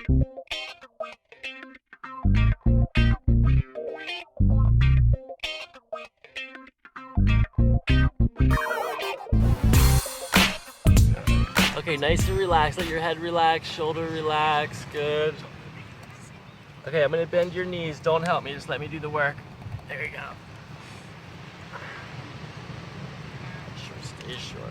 Okay, nice and relaxed. Let your head relax, shoulder relax. Good. Okay, I'm gonna bend your knees. Don't help me, just let me do the work. There you go. Short, stay short.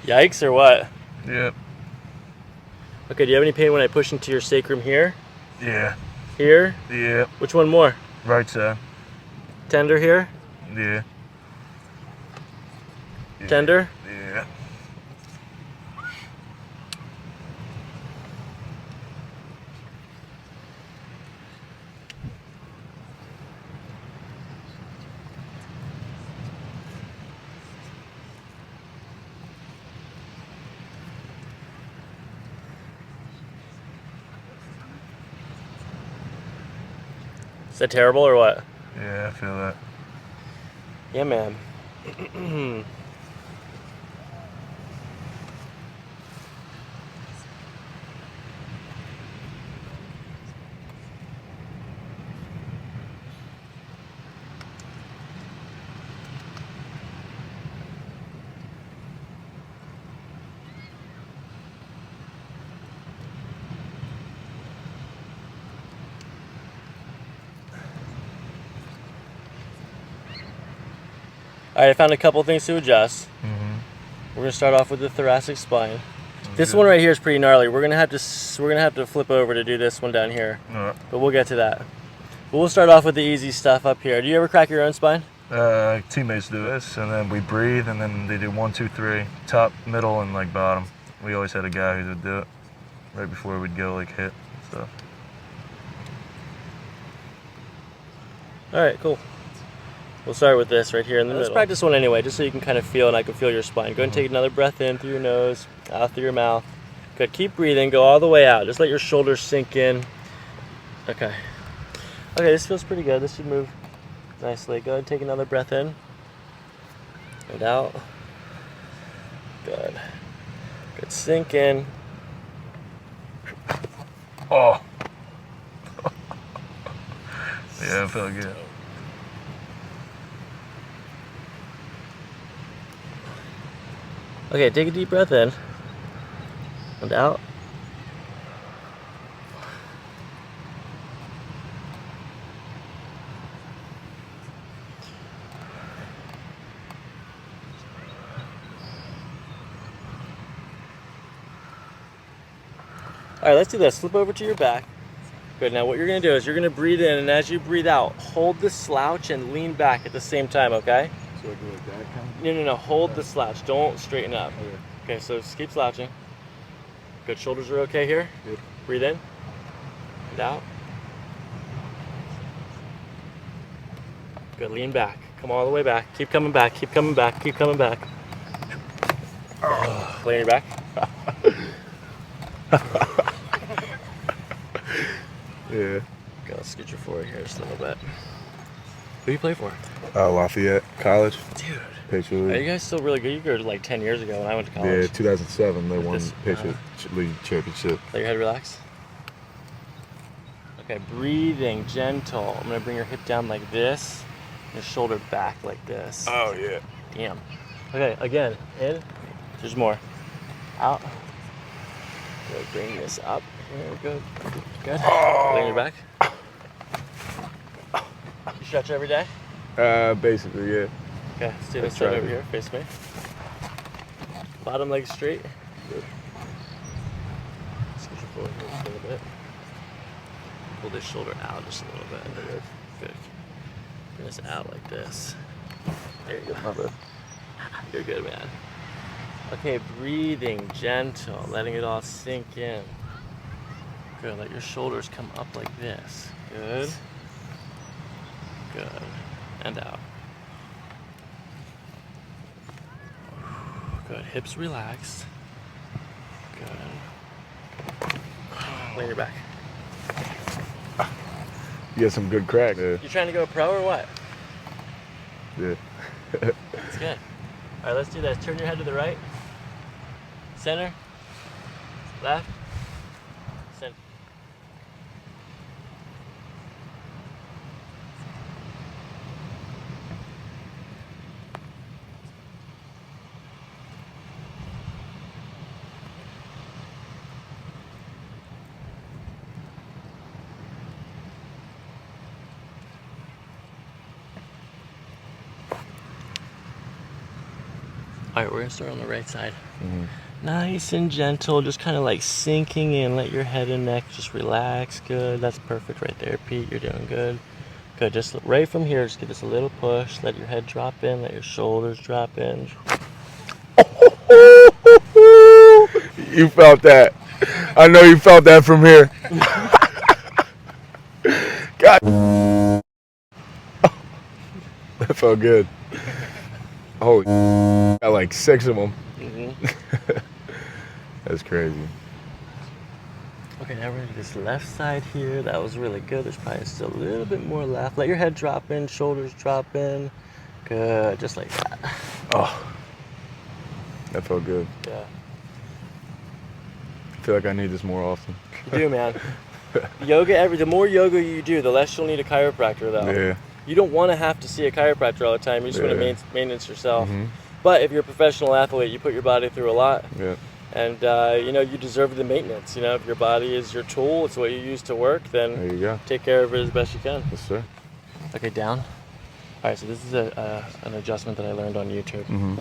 Yikes or what? Yep. Okay, do you have any pain when I push into your sacrum here? Yeah. Here? Yeah. Which one more? Right side. Tender here? Yeah. Tender? Yeah. Is that terrible or what? Yeah, I feel that. Yeah, man. All right, I found a couple things to adjust. We're gonna start off with the thoracic spine. This one right here is pretty gnarly. We're gonna have to flip over to do this one down here, but we'll get to that. But we'll start off with the easy stuff up here. Do you ever crack your own spine? Teammates do this, and then we breathe, and then they do 1, 2, 3, top, middle, and like bottom. We always had a guy who would do it right before we'd go like hit stuff. All right, cool. We'll start with this right here in the middle. Let's practice one anyway, just so you can kind of feel and I can feel your spine. Go ahead and take another breath in through your nose, out through your mouth. Good, keep breathing, go all the way out. Just let your shoulders sink in. Okay. Okay, this feels pretty good. This should move nicely. Go ahead and take another breath in and out. Good. Good, sink in. Oh. Yeah, it felt good. Okay, take a deep breath in and out. All right, let's do this. Flip over to your back. Good, now what you're gonna do is you're gonna breathe in, and as you breathe out, hold the slouch and lean back at the same time, okay? So I go like that kind of? No, hold the slouch. Don't straighten up. Okay, so just keep slouching. Good, shoulders are okay here? Yep. Breathe in and out. Good, lean back. Come all the way back. Keep coming back, keep coming back, keep coming back. Lay on your back. Yeah. Okay, let's scoot your forward here just a little bit. Who do you play for? Lafayette College. Dude. Patriot Are League. you guys still really good? You were like 10 years ago when I went to college. Yeah, 2007 they won This- Patriot League championship. Let your head relax. Okay, breathing, gentle. I'm gonna bring your hip down like this, your shoulder back like this. Oh yeah. Damn. Okay, again, in. There's more. Out. Good, bring this up. Here, good. Good. Lay on your back. You stretch every day? Basically, yeah. Okay, let's do this try side over to. here. Face me. Bottom leg straight. Good. Scoot your forward here just a little bit. Pull this shoulder out just a little bit. Good. Bring this out like this. There you go. My bad. You're good, man. Okay, breathing, gentle, letting it all sink in. Good, let your shoulders come up like this. Good. Good. And out. Good. Hips relaxed. Good. Lay your back. You got some good crack. Yeah. You trying to go pro or what? Yeah. That's good. All right, let's do this. Turn your head to the right. Center. Left. Center. All right, we're gonna start on the right side. Mm-hmm. Nice and gentle, just kind of like sinking in. Let your head and neck just relax. Good, that's perfect right there, Pete. You're doing good. Good, just right from here, just give this a little push. Let your head drop in, let your shoulders drop in. You felt that. I know you felt that from here. God. That felt good. Holy, got like 6 of them. Mm-hmm. That's crazy. Okay, now we're gonna do this left side here. That was really good. There's probably still a little bit more left. Let your head drop in, shoulders drop in. Good, just like that. Oh, that felt good. Yeah. I feel like I need this more often. You do, man. Yoga, the more yoga you do, the less you'll need a chiropractor, though. Yeah. You don't want to have to see a chiropractor all the time. You just want to maintenance yourself. Mm-hmm. But if you're a professional athlete, you put your body through a lot. Yeah. And, you deserve the maintenance. If your body is your tool, it's what you use to work, then There you go. take care of it as best you can. Yes, sir. Okay, down. All right, so this is an adjustment that I learned on YouTube. Mm-hmm.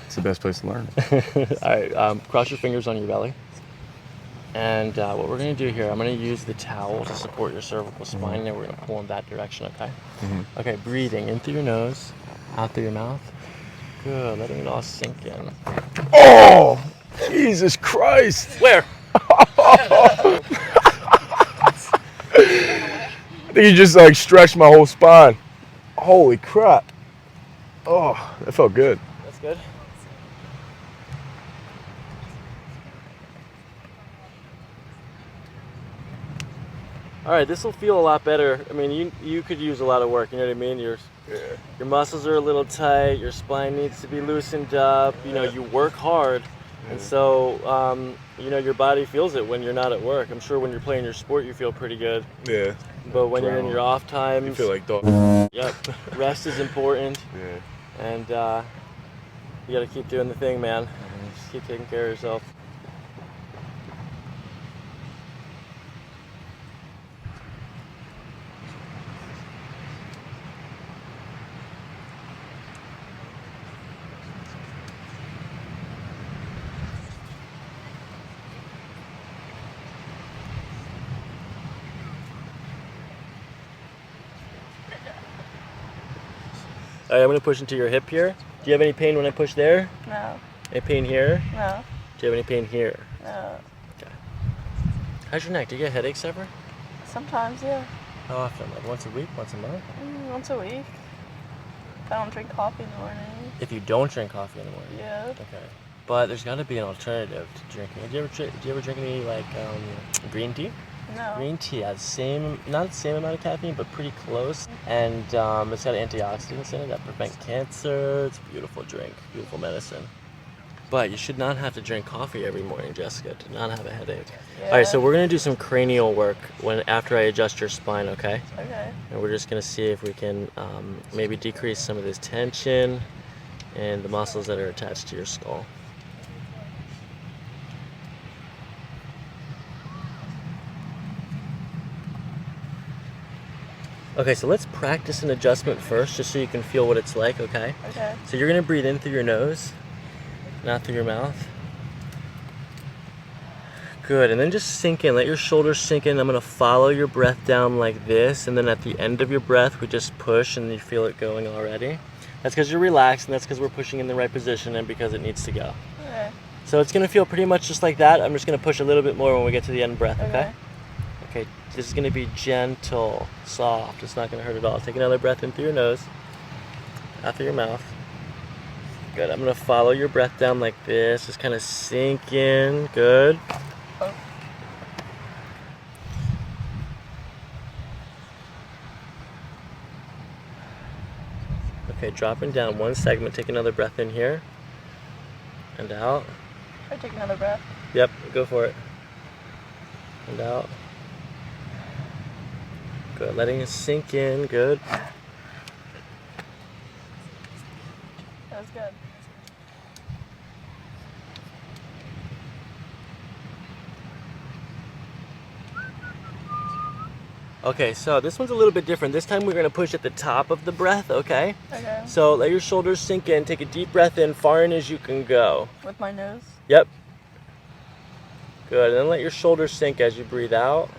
It's the best place to learn. All right, cross your fingers on your belly. And what we're going to do here, I'm going to use the towel to support your cervical spine, and we're going to pull in that direction, okay? Mm-hmm. Okay, breathing in through your nose, out through your mouth. Good, letting it all sink in. Oh, Jesus Christ. Where? I think you just like stretched my whole spine. Holy crap. Oh, that felt good. That's good. All right, this will feel a lot better. I mean, you could use a lot of work, you know what I mean? Your muscles are a little tight, your spine needs to be loosened up, you work hard. And so, your body feels it when you're not at work. I'm sure when you're playing your sport, you feel pretty good. Yeah. But when you're in your off times, You feel like dog. Yep, rest is important. Yeah. And you got to keep doing the thing, man. Just keep taking care of yourself. All right, I'm going to push into your hip here. Do you have any pain when I push there? No. Any pain here? No. Do you have any pain here? No. Okay. How's your neck? Do you get headaches ever? Sometimes, yeah. How often? Like once a week? Once a month? Once a week. If I don't drink coffee in the morning. If you don't drink coffee in the morning? Yeah. Okay. But there's got to be an alternative to drinking. Do you ever drink any green tea? No. Green tea has not the same amount of caffeine, but pretty close. And it's got antioxidants in it that prevent cancer. It's a beautiful drink, beautiful medicine. But you should not have to drink coffee every morning, Jessica, to not have a headache. Yeah. All right, so we're going to do some cranial work after I adjust your spine, okay? Okay. And we're just going to see if we can maybe decrease some of this tension and the muscles that are attached to your skull. Okay, so let's practice an adjustment first, just so you can feel what it's like, okay? Okay. So you're gonna breathe in through your nose, not through your mouth. Good, and then just sink in, let your shoulders sink in. I'm gonna follow your breath down like this, and then at the end of your breath, we just push and you feel it going already. That's because you're relaxed, and that's because we're pushing in the right position and because it needs to go. Okay. So it's gonna feel pretty much just like that. I'm just gonna push a little bit more when we get to the end breath, okay? Okay, This is gonna be gentle, soft. It's not gonna hurt at all. Take another breath in through your nose, out through your mouth. Good. I'm gonna follow your breath down like this. Just kind of sink in. Good. Okay, dropping down one segment. Take another breath in here and out. I take another breath. Yep, go for it. And out. Good. Letting it sink in. Good. That was good. Okay, so this one's a little bit different. This time we're going to push at the top of the breath, okay? Okay. So let your shoulders sink in. Take a deep breath in, far in as you can go. With my nose? Yep. Good. And then let your shoulders sink as you breathe out.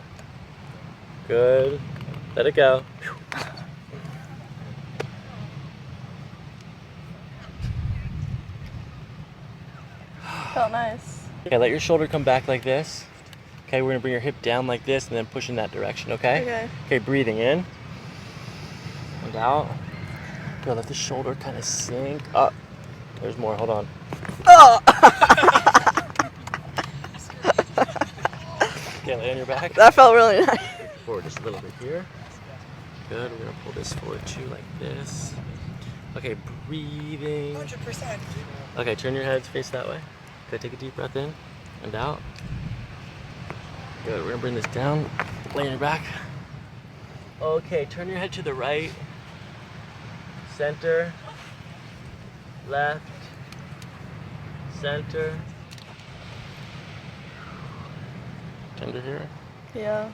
Good. Let it go. Felt nice. Okay, let your shoulder come back like this. Okay, we're gonna bring your hip down like this and then push in that direction, okay? Okay. Okay, breathing in and out. Good, let the shoulder kind of sink up. There's more, hold on. Oh! Okay, lay on your back. That felt really nice. Forward just a little bit here. Good, we're gonna pull this forward too, like this. Okay, breathing. 100%. Okay, turn your head, face that way. Good, take a deep breath in and out. Good, we're gonna bring this down, lay on your back. Okay, turn your head to the right, center, left, center. Tender here. Yeah.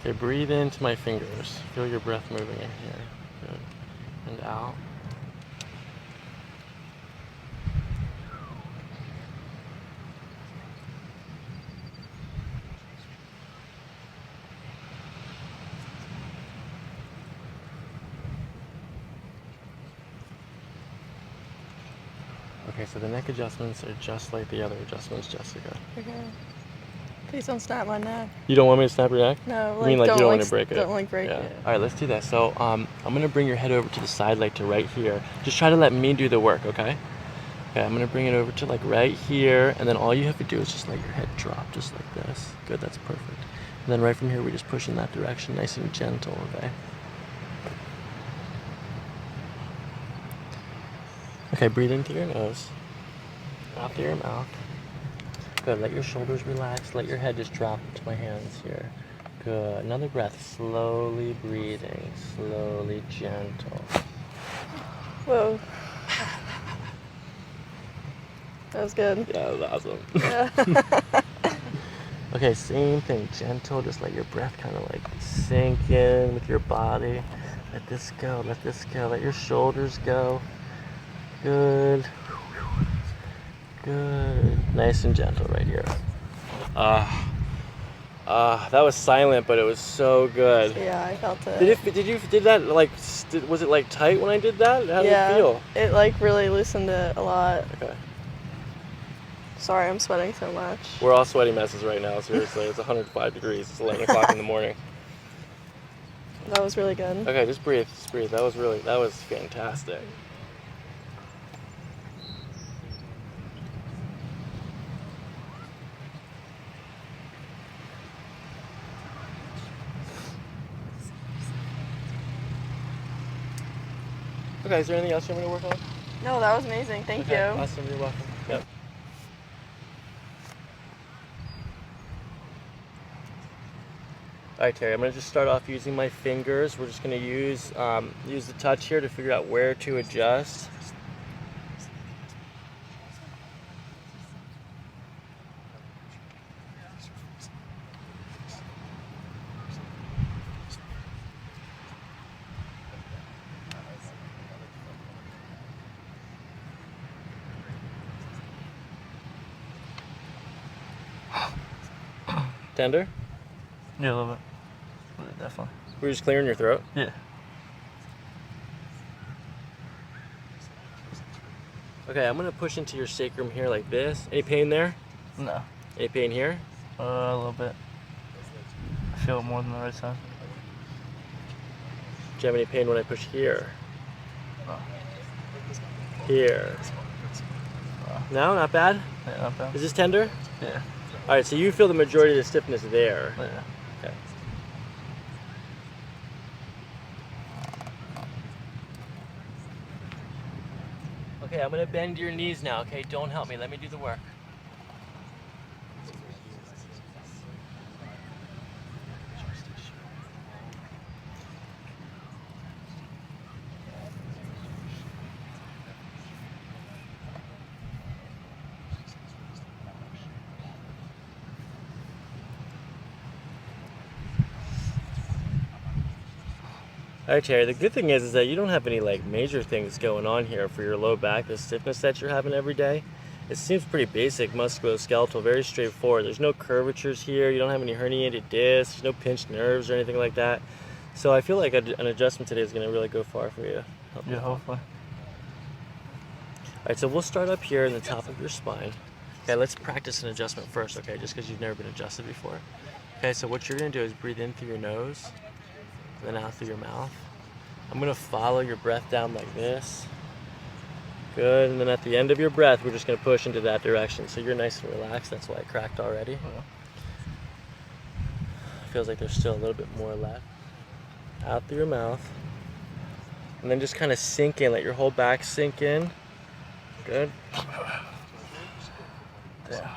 Okay, breathe into my fingers. Feel your breath moving in here. Good. And out. Okay, so the neck adjustments are just like the other adjustments, Jessica. Okay. Please don't snap my neck. You don't want me to snap your neck? No, You mean like you don't want to like, break it? Don't like break Yeah. it. All right, let's do that. So I'm gonna bring your head over to the side, like to right here. Just try to let me do the work, okay? Okay, I'm gonna bring it over to like right here, and then all you have to do is just let your head drop, just like this. Good, that's perfect. And then right from here, we just push in that direction, nice and gentle, okay? Okay, breathe in through your nose, out through your mouth. Good, let your shoulders relax, let your head just drop into my hands here. Good, another breath, slowly breathing, slowly gentle. Whoa. That was good. Yeah, that was awesome. Yeah. Okay, same thing, gentle, just let your breath kind of like sink in with your body. Let this go, let your shoulders go. Good. Good. Nice and gentle right here. That was silent, but it was so good. Yeah, I felt it. Did that like, was it like tight when I did that? How did it feel? It like really loosened it a lot. Okay. Sorry, I'm sweating so much. We're all sweaty messes right now, seriously. It's 105 degrees. It's 11 o'clock in the morning. That was really good. Okay, just breathe. That was fantastic. Okay, is there anything else you want me to work on? No, that was amazing. Thank you. Awesome, you're welcome. Yep. All right, Terry, I'm gonna just start off using my fingers. We're just gonna use the touch here to figure out where to adjust. Tender? Yeah, a little bit. Definitely. We're just clearing your throat? Yeah. Okay, I'm gonna push into your sacrum here like this. Any pain there? No. Any pain here? A little bit. I feel it more than the right side. Do you have any pain when I push here? No. Here. No, not bad? Yeah, not bad. Is this tender? Yeah. All right, so you feel the majority of the stiffness there. Yeah. Okay. Okay, I'm gonna bend your knees now, okay? Don't help me, let me do the work. All right, Terry, the good thing is that you don't have any like major things going on here for your low back, the stiffness that you're having every day. It seems pretty basic, musculoskeletal, very straightforward. There's no curvatures here. You don't have any herniated discs, no pinched nerves or anything like that. So I feel like an adjustment today is going to really go far for you. Yeah, hopefully. All right, so we'll start up here in the top of your spine. Okay, let's practice an adjustment first, okay, just because you've never been adjusted before. Okay, so what you're going to do is breathe in through your nose, then out through your mouth. I'm going to follow your breath down like this. Good, and then at the end of your breath, we're just going to push into that direction. So you're nice and relaxed. That's why I cracked already. Yeah. Feels like there's still a little bit more left. Out through your mouth. And then just kind of sink in. Let your whole back sink in. Good. Yeah.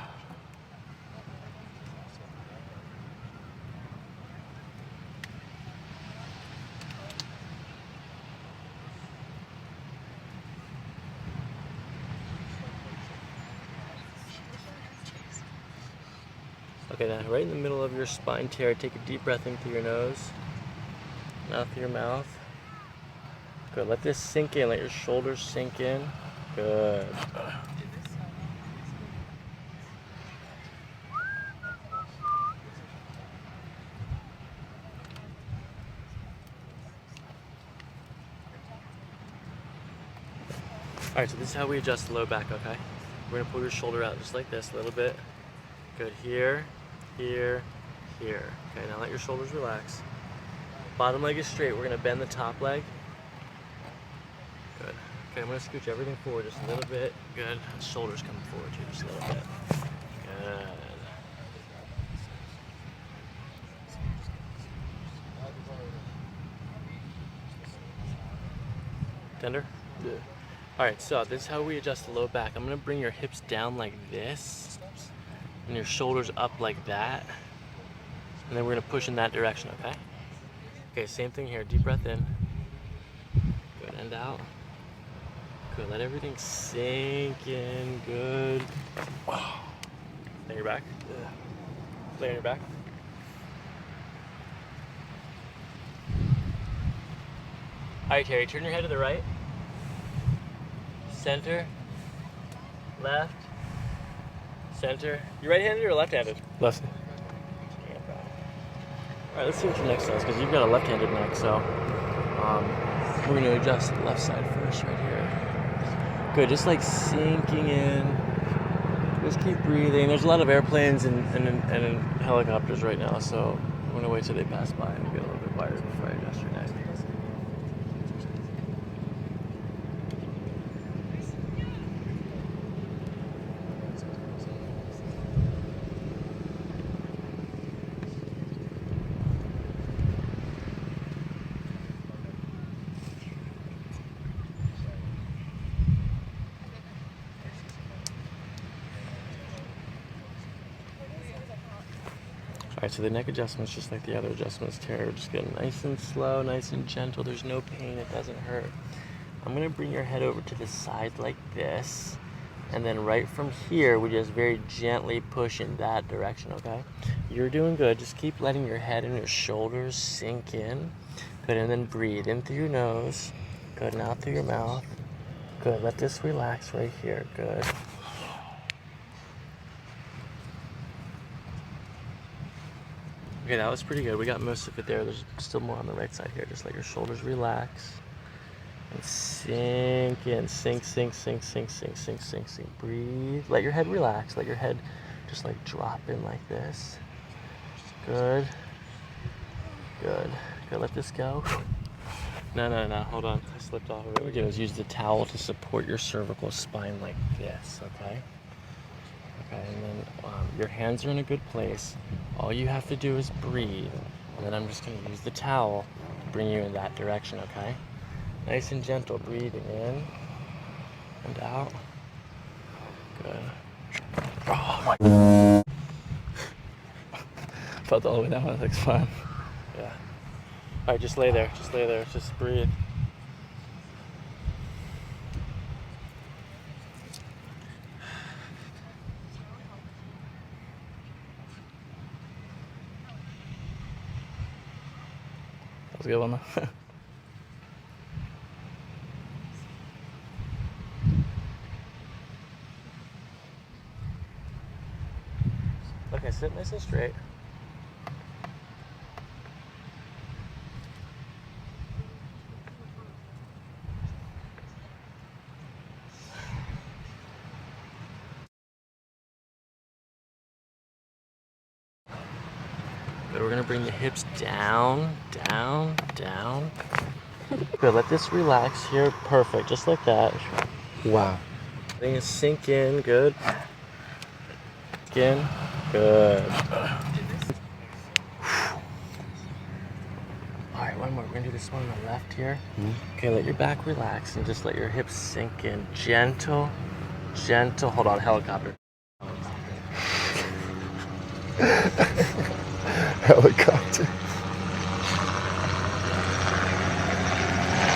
Okay, now right in the middle of your spine, Terry, take a deep breath in through your nose and out through your mouth. Good, let this sink in, let your shoulders sink in. Good. All right, so this is how we adjust the low back, okay? We're gonna pull your shoulder out just like this a little bit. Good, here, here, here. Okay, now let your shoulders relax. Bottom leg is straight. We're gonna bend the top leg. Good. Okay, I'm gonna scooch everything forward just a little bit. Good. Shoulders coming forward too, just a little bit. Good. Tender? Yeah. All right, so this is how we adjust the low back. I'm gonna bring your hips down like this and your shoulders up like that. And then we're gonna push in that direction, okay? Okay, same thing here. Deep breath in. Good, and out. Good, let everything sink in. Good. Lay on your back. Yeah. Lay on your back. All right, Terry, turn your head to the right. Center. Left. Center. You right-handed or left-handed? Lefty. All right, let's see what your neck does, because you've got a left-handed neck, so we're going to adjust the left side first right here. Good, just like sinking in. Just keep breathing. There's a lot of airplanes and helicopters right now, so I'm going to wait till they pass by and get a little bit wider before I adjust your neck. All right, so the neck adjustment's just like the other adjustments, Terry. We're just getting nice and slow, nice and gentle. There's no pain, it doesn't hurt. I'm gonna bring your head over to the side like this, and then right from here, we just very gently push in that direction, okay? You're doing good. Just keep letting your head and your shoulders sink in. Good, and then breathe in through your nose. Good, and out through your mouth. Good, let this relax right here. Good. Okay, that was pretty good. We got most of it there. There's still more on the right side here. Just let your shoulders relax. And sink in. Sink, sink, sink, sink, sink, sink, sink, sink. Breathe. Let your head relax. Let your head Just like drop in like this. Good. Good. Good, let this go. No, hold on. I slipped off of it. What we're gonna do is use the towel to support your cervical spine like this, okay? Okay, and then your hands are in a good place. All you have to do is breathe. And then I'm just gonna use the towel to bring you in that direction, okay? Nice and gentle, breathing in and out. Good. Oh my. Felt all the way down, I think it's fine. Yeah. All right, just lay there, just breathe. That was a good one though. Okay, sit nice and straight. Good, we're gonna bring the hips down, down, down. Good, let this relax here. Perfect, just like that. Wow. Letting it sink in, good. Skin, good. Alright, one more. We're gonna do this one on the left here. Okay, let your back relax and just let your hips sink in. Gentle, gentle. Hold on, helicopter. Helicopter.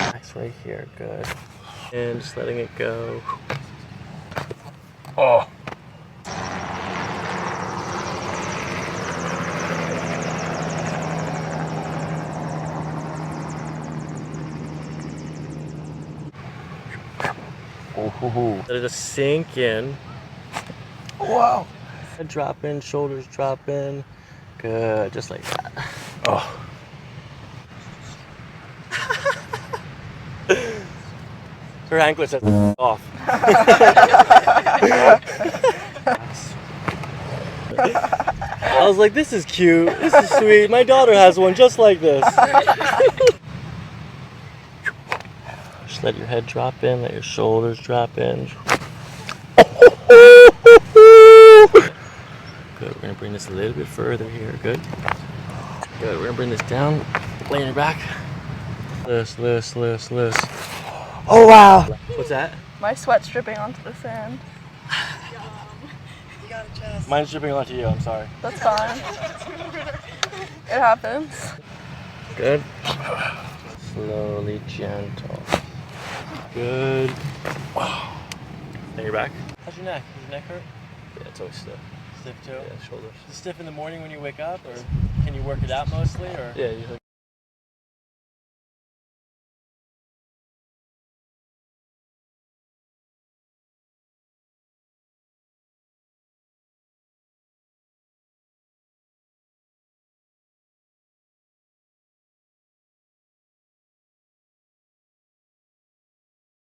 Relax right here, good. And just letting it go. Oh. Let it just sink in. Wow. Head drop in, shoulders drop in. Good, just like that. Oh. Her anklets are off. I was like, this is cute. This is sweet. My daughter has one just like this. Just let your head drop in, let your shoulders drop in. Good, we're gonna bring this a little bit further here. Good. Good, we're gonna bring this down. Lay on your back. Loose, loose, loose, loose. Oh wow. What's that? My sweat's dripping onto the sand. Mine's dripping onto you, I'm sorry. That's fine. It happens. Good. Slowly, gentle. Good. Lay your back. How's your neck? Does your neck hurt? Yeah, it's always stiff. Stiff too? Yeah, shoulders. Is it stiff in the morning when you wake up, or can you work it out mostly, or? Yeah, usually.